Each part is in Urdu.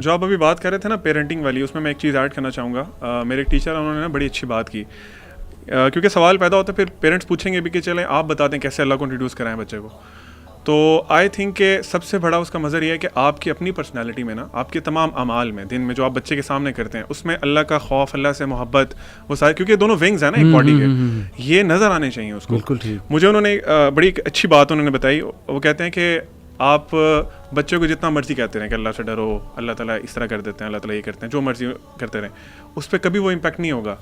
جو آپ ابھی بات کر رہے تھے نا پیرنٹنگ والی, اس میں ایک چیز ایڈ کرنا چاہوں گا. میرے ایک ٹیچر انہوں نے نا بڑی اچھی بات کی, کیونکہ سوال پیدا ہوتا ہے پھر پیرنٹس پوچھیں گے بھی کہ چلیں آپ بتا دیں کیسے اللہ کو انٹروڈیوس کرائیں بچے کو. تو آئی تھنک کہ سب سے بڑا اس کا مظہر یہ ہے کہ آپ کی اپنی پرسنالٹی میں نا, آپ کے تمام اعمال میں, دن میں جو آپ بچے کے سامنے کرتے ہیں, اس میں اللہ کا خوف, اللہ سے محبت, وہ سارے, کیونکہ دونوں ونگز ہیں نا ایک باڈی کے, یہ نظر آنے چاہیے اس کو. بالکل ٹھیک. مجھے انہوں نے بڑی اچھی بات انہوں نے بتائی. وہ کہتے ہیں کہ آپ بچے کو جتنا مرضی کہتے رہیں کہ اللہ سے ڈرو, اللہ تعالیٰ اس طرح کر دیتے ہیں, اللہ تعالیٰ یہ کرتے ہیں, جو مرضی کرتے رہیں, اس پہ کبھی وہ امپیکٹ نہیں ہوگا.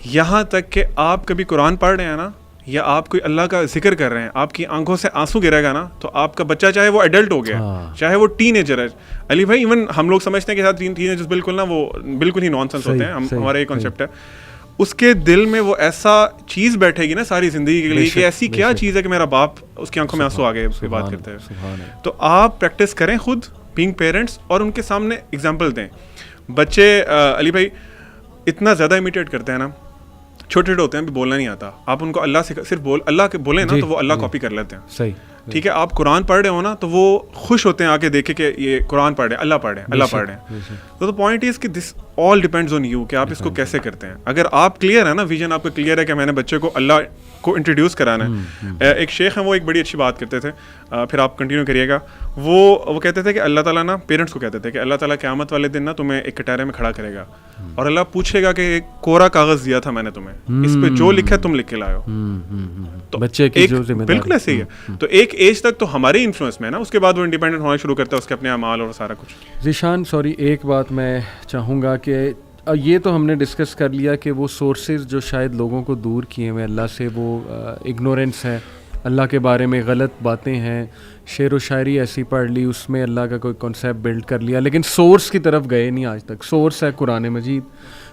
یہاں تک کہ آپ کبھی قرآن پڑھ رہے ہیں نا, یا آپ کوئی اللہ کا ذکر کر رہے ہیں, آپ کی آنکھوں سے آنسو گرے گا نا, تو آپ کا بچہ چاہے وہ ایڈلٹ ہو گیا, چاہے وہ ٹین ایجر ہے. علی بھائی ایون ہم لوگ سمجھتے ہیں کہ ساتھ ٹین ایجرز بالکل نا وہ بالکل ہی نان سینس ہوتے ہیں, ہمارا یہ کانسیپٹ ہے. اس کے دل میں وہ ایسا چیز بیٹھے گی نا ساری زندگی کے لیے کہ ایسی کیا چیز ہے کہ میرا باپ, اس کی آنکھوں میں آنسو آ گئے اس کی بات کرتے ہیں. تو آپ پریکٹس کریں خود بینگ پیرنٹس, اور ان کے سامنے ایگزامپل دیں. بچے علی بھائی اتنا زیادہ امیٹیٹ کرتے ہیں نا, چھوٹے چھوٹے ہوتے ہیں, بھی بولنا نہیں آتا, آپ ان کو اللہ سے صرف اللہ کے بولیں نا تو وہ اللہ کاپی کر لیتے ہیں. صحیح, ٹھیک ہے. آپ قرآن پڑھ رہے ہو نا تو وہ خوش ہوتے ہیں آ کے دیکھے کہ یہ قرآن پڑھ رہے ہیں, اللہ پڑھ رہے ہیں, اللہ پڑھ رہے ہیں. تو پوائنٹ از کہ دس آل ڈیپینڈز آن یو کہ آپ اس کو کیسے کرتے ہیں. اگر آپ کلیئر ہے نا, ویژن آپ کا کلیئر ہے کہ میں نے بچے کو اللہ کو انٹروڈیوس کرانا ہے. ایک شیخ ہیں, وہ ایک بڑی اچھی بات کرتے تھے, پھر آپ کنٹینیو کریے گا. وہ کہتے تھے کہ اللہ تعالیٰ نا پیرنٹس کو کہتے تھے کہ اللہ تعالیٰ قیامت والے دن نا تمہیں ایک کٹارے میں کھڑا کرے گا, اور اللہ پوچھے گا کہ ایک کوڑا کاغذ دیا تھا میں نے تمہیں, اس پہ جو لکھا تم لکھ کے لائے ہو. تو بچے کی جو ذمہ داری بالکل ایسے ہی ہے. تو ایک ایج تک تو ہمارے انفلوئنس میں ہے نا, اس کے بعد وہ انڈیپینڈنٹ ہونا شروع کرتا ہے, اس کے اپنے اعمال اور سارا کچھ. ذیشان سوری, ایک بات میں چاہوں گا کہ یہ تو ہم نے ڈسکس کر لیا کہ وہ سورسز جو شاید لوگوں کو دور کیے ہوئے اللہ سے, وہ اگنورینس ہے, اللہ کے بارے میں غلط باتیں ہیں, شعر و شاعری ایسی پڑھ لی, اس میں اللہ کا کوئی کانسیپٹ بلڈ کر لیا, لیکن سورس کی طرف گئے نہیں آج تک. سورس ہے قرآن مجید,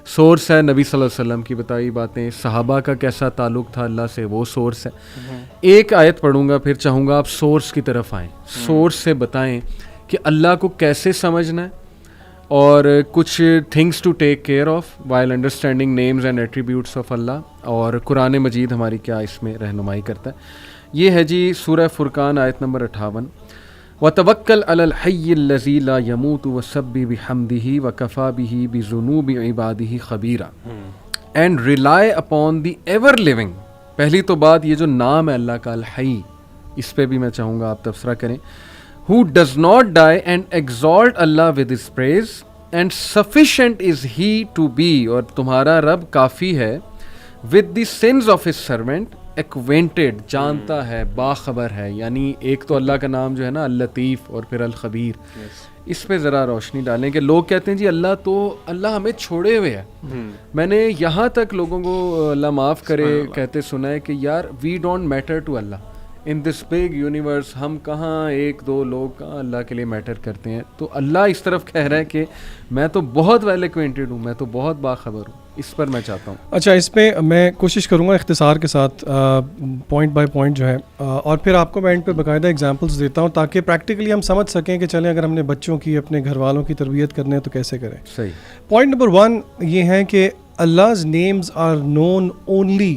سورس ہے نبی صلی اللہ علیہ وسلم کی بتائی باتیں, صحابہ کا کیسا تعلق تھا اللہ سے, وہ سورس ہے. ایک آیت پڑھوں گا, پھر چاہوں گا آپ سورس کی طرف آئیں, سورس سے بتائیں کہ اللہ کو کیسے سمجھنا ہے, اور کچھ things to take care of while understanding names and attributes of Allah, اور قرآن مجید ہماری کیا اس میں رہنمائی کرتا ہے. یہ ہے جی سورہ فرقان آیت نمبر 58, وَتَوَكَّلْ عَلَى الْحَيِّ الَّذِي لَا يَمُوتُ وَسَبِّحْ بِحَمْدِهِ وَكَفَىٰ بِهِ بِذُنُوبِ عِبَادِهِ خَبِيرًا and rely upon the ever living. پہلی تو بات یہ جو نام ہے اللہ کا الحی, اس پہ بھی میں چاہوں گا آپ تبصرہ کریں. who does not die and exalt Allah with his praise and sufficient is he to be, اور تمہارا رب کافی ہے, with the sins of his servant acquainted, جانتا ہے, باخبر ہے. یعنی ایک تو اللہ کا نام جو ہے نا اللطیف, اور پھر الخبیر. اس پہ ذرا روشنی ڈالیں کہ لوگ کہتے ہیں جی اللہ ہمیں چھوڑے ہوئے ہے. میں نے یہاں تک لوگوں کو اللہ معاف کرے کہتے سنا ہے کہ یار وی ڈونٹ میٹر ٹو اللہ ان دس بگ یونیورس, ہم کہاں ایک دو لوگ کہاں اللہ کے لیے میٹر کرتے ہیں. تو اللہ اس طرف کہہ رہا ہے کہ میں تو بہت ویل ایکوینٹڈ ہوں, میں تو بہت باخبر ہوں. اس پر میں چاہتا ہوں. اچھا, اس پہ میں کوشش کروں گا اختصار کے ساتھ پوائنٹ بائی پوائنٹ جو ہے, اور پھر آپ کو میں اینڈ پہ باقاعدہ ایگزامپلس دیتا ہوں تاکہ پریکٹیکلی ہم سمجھ سکیں کہ چلیں اگر ہم نے بچوں کی, اپنے گھر والوں کی تربیت کرنے ہے تو کیسے کریں. صحیح. پوائنٹ نمبر 1 یہ ہے کہ Allah's names are known only,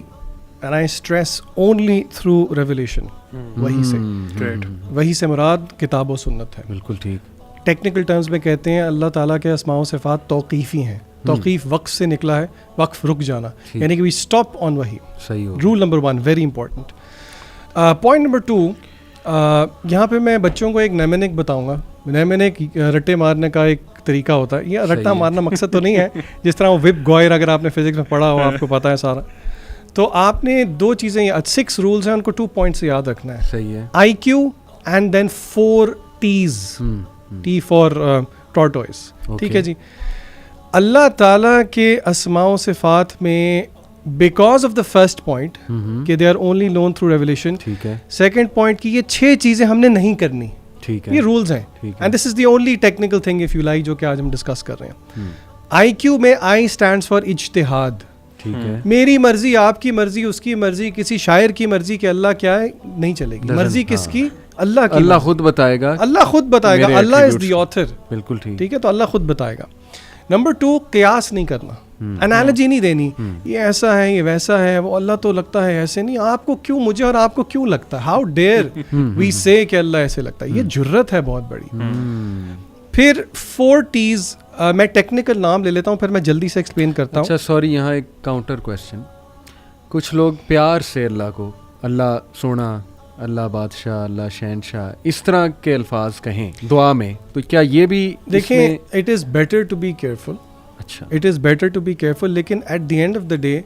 and I stress only, through revelation. وہی سے مراد کتاب و سنت ہے. بالکل ٹھیک. ٹیکنیکل ٹرمز میں کہتے ہیں اللہ تعالیٰ کے اسماء و صفات توقیفی ہیں. توقیف وقف سے نکلا ہے, وقف رک جانا, یعنی کہ وی اسٹاپ آن وہی. صحیح. Roll number 1 very important. Point number 2, یہاں پہ میں بچوں کو ایک نیمینک بتاؤں گا. نیمینک رٹے مارنے کا ایک طریقہ ہوتا ہے. یہ رٹا مارنا مقصد تو نہیں ہے جس طرح وہ وپ گوائر, اگر آپ نے فزکس میں پڑھا ہو آپ کو پتہ ہے سارا. تو آپ نے 2 چیزیں, 6 رولز ہیں, ان کو 2 پوائنٹ سے یاد رکھنا ہے. صحیح ہے. IQ and then 4 T's. T for tortoise. ٹھیک ہے جی. اللہ تعالیٰ کے اسماء و صفات میں because of the first point کہ they are only known through revelation. ٹھیک ہے. سیکنڈ پوائنٹ کی یہ 6 چیزیں ہم نے نہیں کرنی. ٹھیک ہے. یہ رولز ہیں, and this is the only technical thing if you like, جو کہ آج ہم ڈسکس کر رہے ہیں. IQ میں I اسٹینڈس فار اجتہاد. ٹھیک ہے. میری مرضی, آپ کی مرضی, اس کی مرضی, کسی شاعر کی مرضی کہ اللہ کیا ہے نہیں چلے گی. مرضی کس کی؟ اللہ کی. اللہ خود بتائے گا. اللہ خود بتائے گا. اللہ از دی آتھر. بالکل ٹھیک. ٹھیک ہے, تو اللہ خود بتائے گا. نمبر 2, قیاس نہیں کرنا, انالوجی نہیں دینی, یہ ایسا ہے یہ ویسا ہے, وہ اللہ تو لگتا ہے ایسے نہیں, آپ کو کیوں, مجھے اور آپ کو کیوں لگتا ہے, ہاؤ ڈیئر وی سے کہ اللہ ایسے لگتا ہے. یہ جرت ہے بہت بڑی. پھر 4 T's میں ٹیکنیکل نام لے لیتا ہوں پھر میں جلدی سے ایکسپلین کرتا ہوں. اچھا سوری یہاں ایک کاؤنٹر کویسچن. کچھ لوگ پیار سے اللہ کو اللہ سونا، اللہ بادشاہ، اللہ شہنشاہ اس طرح کے الفاظ کہیں دعا میں، تو کیا یہ بھی دیکھیں it is better to be careful. اچھا it is better to be careful, لیکن at the end of the day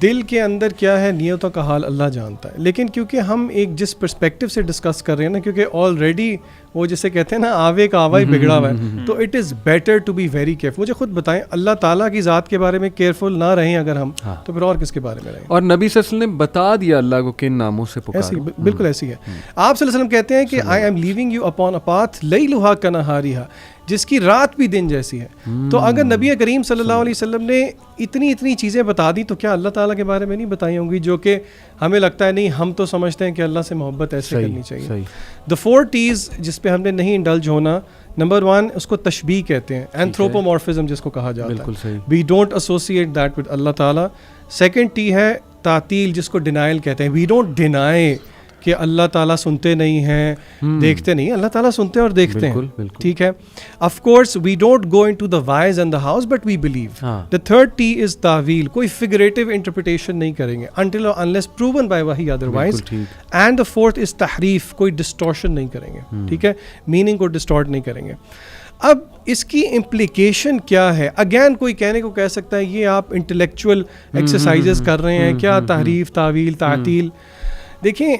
دل کے اندر کیا ہے نیتوں کا حال اللہ جانتا ہے. لیکن کیونکہ ہم ایک جس پرسپیکٹو سے ڈسکس کر رہے ہیں نا، کیونکہ آلریڈی وہ جسے کہتے ہیں نا آوے کا آوا ہی بگڑا ہوا ہے، تو it is better to be very careful. مجھے خود بتائیں اللہ تعالیٰ کی ذات کے بارے میں کیئرفل نہ رہیں اگر ہم، تو پھر اور کس کے بارے میں رہیں؟ اور نبی صلی اللہ علیہ وسلم نے بتا دیا اللہ کو کن ناموں سے پکارو. بالکل ایسی ہے. آپ صلی اللہ علیہ وسلم کہتے ہیں کہ I am leaving you upon a path لیلھا کنہاریھا، جس کی رات بھی دن جیسی ہے. تو اگر نبی کریم صلی اللہ علیہ وسلم نے اتنی چیزیں بتا دی تو کیا اللہ تعالیٰ کے بارے میں نہیں بتائی ہوں گی جو کہ ہمیں لگتا ہے نہیں، ہم تو سمجھتے ہیں کہ اللہ سے محبت ایسے کرنی چاہیے. The 4 T's جس پہ ہم نے نہیں انڈلج ہونا، نمبر 1 اس کو تشبیہ کہتے ہیں، اینتھروپومورفزم جس کو کہا جاتا ہے. We don't associate that with اللہ تعالیٰ. سیکنڈ T ہے تعطیل، جس کو ڈینائل کہتے ہیں. We don't deny کہ اللہ تعالیٰ سنتے نہیں ہیں، دیکھتے نہیں. اللہ تعالیٰ سنتے ہیں اور دیکھتے ہیں، ٹھیک ہے. Of course we don't go into the whys and the hows but we believe. The third T is تعویل، کوئی فگریٹو انٹرپریٹیشن نہیں کریں گے until or unless proven by وحی otherwise. And the fourth is تحریف، کوئی ڈسٹورشن نہیں کریں گے، ٹھیک ہے، میننگ کو ڈسٹورٹ نہیں کریں گے. اب اس کی امپلیکیشن کیا ہے؟ اگین کوئی کہنے کو کہہ سکتا ہے یہ آپ انٹلیکچوئل ایکسرسائزز کر رہے ہیں کیا، تحریف، تعویل، تعطیل. دیکھیں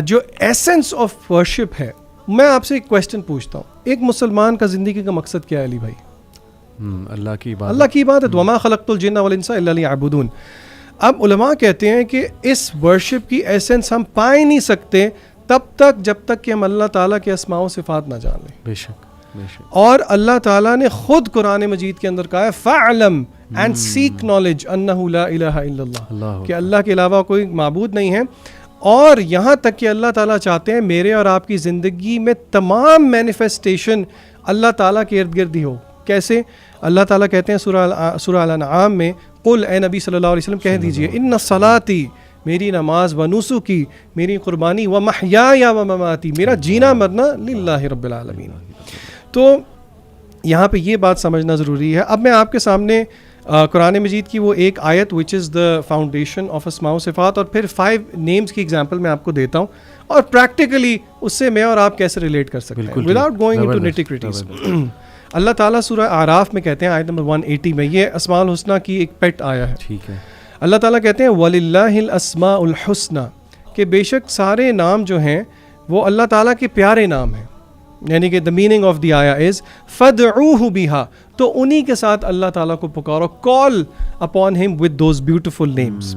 جو ایسنس آف ورشپ ہے، میں آپ سے ایک کویسچن پوچھتا ہوں، ایک مسلمان کا زندگی کا مقصد کیا ہے علی بھائی؟ اللہ کی عبادت. اللہ کی عبادت. وما خلقت الجن والانس الا لیعبدون. اب علماء کہتے ہیں کہ اس ورشپ کی ایسنس ہم پا ہی نہیں سکتے جب تک کہ ہم اللہ تعالیٰ کے اسماء و صفات نہ جان لیں. بے شک. اور اللہ تعالیٰ نے خود قرآن مجید کے اندر کہا ہے فَعْلَمْ and seek knowledge أَنَّهُ لَا إِلَهَ إِلَّا اللَّهُ، کہ اللہ کے علاوہ کوئی معبود نہیں ہے. اور یہاں تک کہ اللہ تعالیٰ چاہتے ہیں میرے اور آپ کی زندگی میں تمام مینیفیسٹیشن اللہ تعالیٰ کے ارد گرد ہی ہو. کیسے؟ اللہ تعالیٰ کہتے ہیں سورہ الانعام میں، قل اے نبی صلی اللہ علیہ وسلم کہہ دیجئے، ان صلاتی، میری نماز، و نسکی، میری قربانی، و محیایا و مماتی، میرا جینا مرنا للہ رب العالمین. تو یہاں پہ یہ بات سمجھنا ضروری ہے. اب میں آپ کے سامنے قرآن مجید کی وہ ایک آیت وچ از دا فاؤنڈیشن آف اسماء و صفات اور پھر 5 نیمز کی ایگزامپل میں آپ کو دیتا ہوں، اور پریکٹیکلی اس سے میں اور آپ کیسے ریلیٹ کر سکتے ہیں وداؤٹ گوئنگ انٹو نیٹی گریٹیز. اللہ تعالیٰ سورہ اعراف میں کہتے ہیں آیت نمبر 180 میں، یہ اسماء الحسنیٰ کی ایک پیٹ آیا ہے، ٹھیک ہے. اللہ تعالیٰ کہتے ہیں وَلِلَّهِ الْأَسْمَاءُ الْحُسْنَى، کہ بے شک سارے نام جو ہیں وہ اللہ تعالیٰ کے پیارے نام ہیں. یعنی کہ دا میننگ آف دی آیا از فَادْعُوهُ بِهَا، تو انہی کے ساتھ اللہ تعالیٰ کو پکارو، call upon him with those beautiful names.